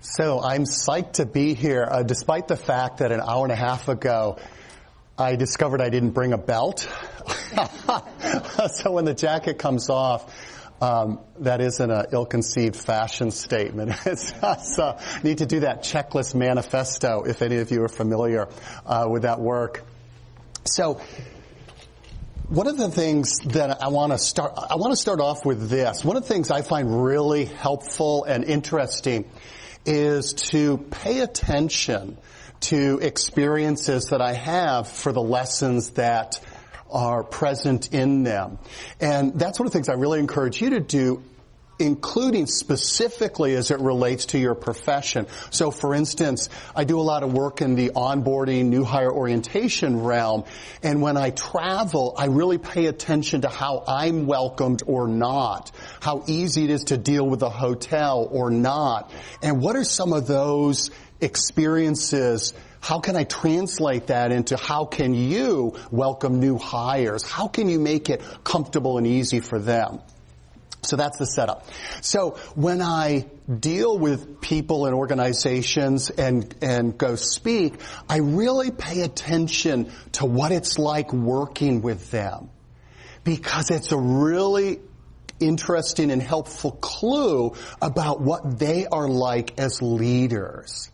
So I'm psyched to be here, despite the fact that an hour and a half ago I discovered I didn't bring a belt. So when the jacket comes off, that isn't an ill-conceived fashion statement. It's just, need to do that checklist manifesto if any of you are familiar with that work. So one of the things that I want to start off with this. One of the things I find really helpful and interesting is to pay attention to experiences that I have for the lessons that are present in them. And that's one of the things I really encourage you to do, including specifically as it relates to your profession. So for instance, I do a lot of work in the onboarding, new hire orientation realm, and when I travel, I really pay attention to how I'm welcomed or not, how easy it is to deal with a hotel or not, and what are some of those experiences. How can I translate that into how can you welcome new hires? How can you make it comfortable and easy for them? So that's the setup. So when I deal with people and organizations and go speak, I really pay attention to what it's like working with them, because it's a really interesting and helpful clue about what they are like as leaders.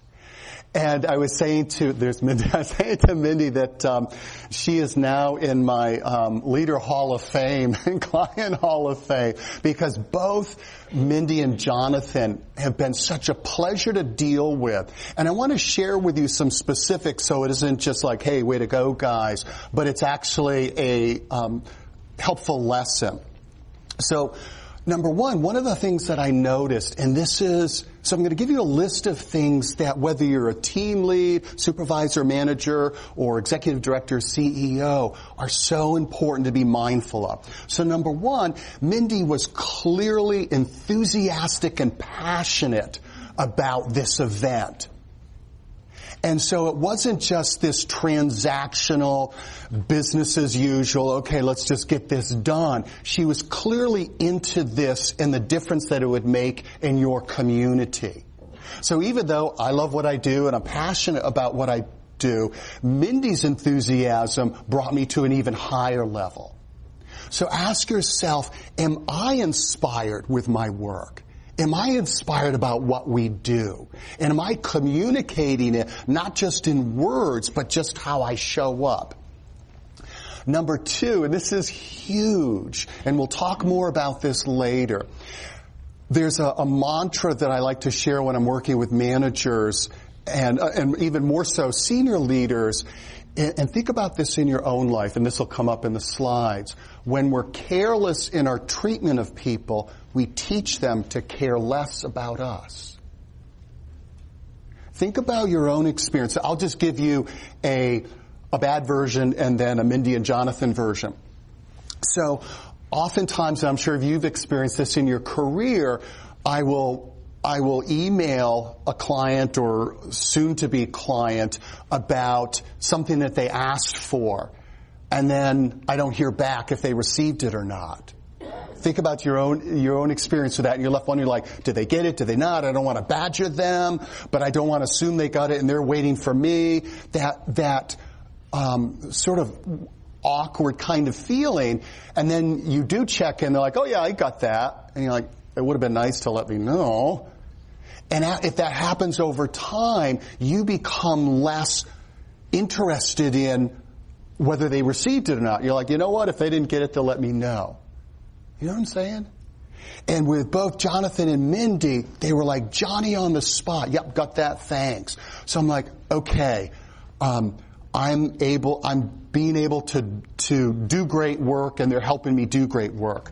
And I was saying to Mindy that she is now in my Leader Hall of Fame and Client Hall of Fame, because both Mindy and Jonathan have been such a pleasure to deal with. And I want to share with you some specifics so it isn't just like, hey, way to go, guys, but it's actually a helpful lesson. So number one of the things that I noticed, and so I'm going to give you a list of things that whether you're a team lead, supervisor, manager, or executive director, CEO, are so important to be mindful of. So number one, Mindy was clearly enthusiastic and passionate about this event. And so it wasn't just this transactional, business as usual, okay, let's just get this done. She was clearly into this and the difference that it would make in your community. So even though I love what I do and I'm passionate about what I do, Mindy's enthusiasm brought me to an even higher level. So ask yourself, am I inspired with my work? Am I inspired about what we do? And am I communicating it not just in words, but just how I show up? Number two, and this is huge, and we'll talk more about this later. There's a mantra that I like to share when I'm working with managers and even more so senior leaders. And think about this in your own life, and this will come up in the slides. When we're careless in our treatment of people, we teach them to care less about us. Think about your own experience. I'll just give you a bad version and then a Mindy and Jonathan version. So oftentimes, and I'm sure you've experienced this in your career, I will email a client or soon-to-be client about something that they asked for, and then I don't hear back if they received it or not. Think about your own experience with that, and you're left wondering, like, did they get it? Did they not? I don't want to badger them, but I don't want to assume they got it and they're waiting for me. That sort of awkward kind of feeling, and then you do check in. They're like, oh yeah, I got that, and you're like, it would have been nice to let me know. And if that happens over time, you become less interested in whether they received it or not. You're like, you know what? If they didn't get it, they'll let me know. You know what I'm saying? And with both Jonathan and Mindy, they were like Johnny on the spot. Yep, got that, thanks. So I'm like, okay, I'm being able to do great work, and they're helping me do great work.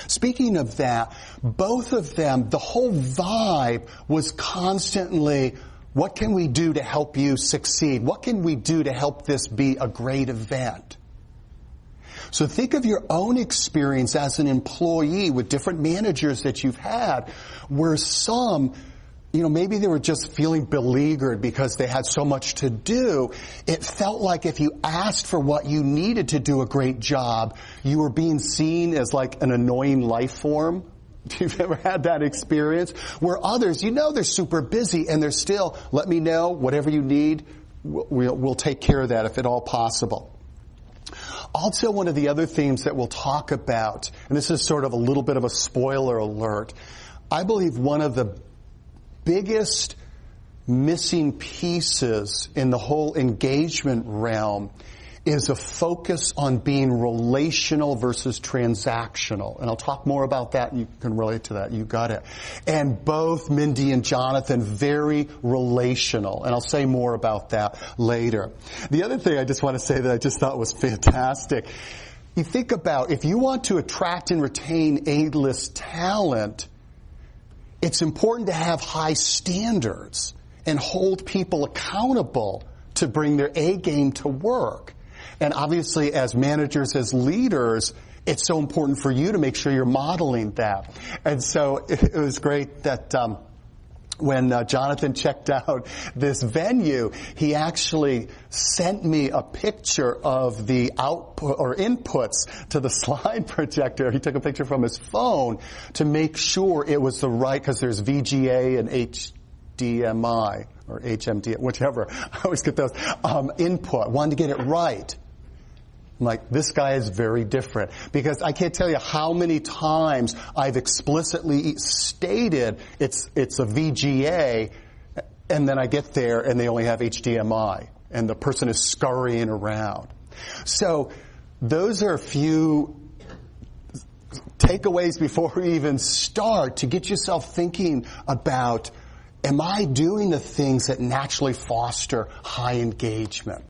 Speaking of that, both of them, the whole vibe was constantly, what can we do to help you succeed? What can we do to help this be a great event? So think of your own experience as an employee with different managers that you've had, where some, maybe they were just feeling beleaguered because they had so much to do. It felt like if you asked for what you needed to do a great job, you were being seen as like an annoying life form You've ever had that experience where others, they're super busy and they're still, let me know, whatever you need, we'll take care of that if at all possible. Also, one of the other themes that we'll talk about, and this is sort of a little bit of a spoiler alert, I believe one of the biggest missing pieces in the whole engagement realm is a focus on being relational versus transactional. And I'll talk more about that. You can relate to that. You got it. And both Mindy and Jonathan, very relational. And I'll say more about that later. The other thing I just want to say that I just thought was fantastic. You think about, if you want to attract and retain A-list talent, it's important to have high standards and hold people accountable to bring their A game to work. And obviously, as managers, as leaders, it's so important for you to make sure you're modeling that. And so it was great that when Jonathan checked out this venue, he actually sent me a picture of the output or inputs to the slide projector. He took a picture from his phone to make sure it was the right, because there's VGA and HDMI or HMD, whichever. I always get those. Input. Wanted to get it right. I'm like, this guy is very different. Because I can't tell you how many times I've explicitly stated it's a VGA, and then I get there and they only have HDMI, and the person is scurrying around. So those are a few takeaways before we even start to get yourself thinking about, am I doing the things that naturally foster high engagement?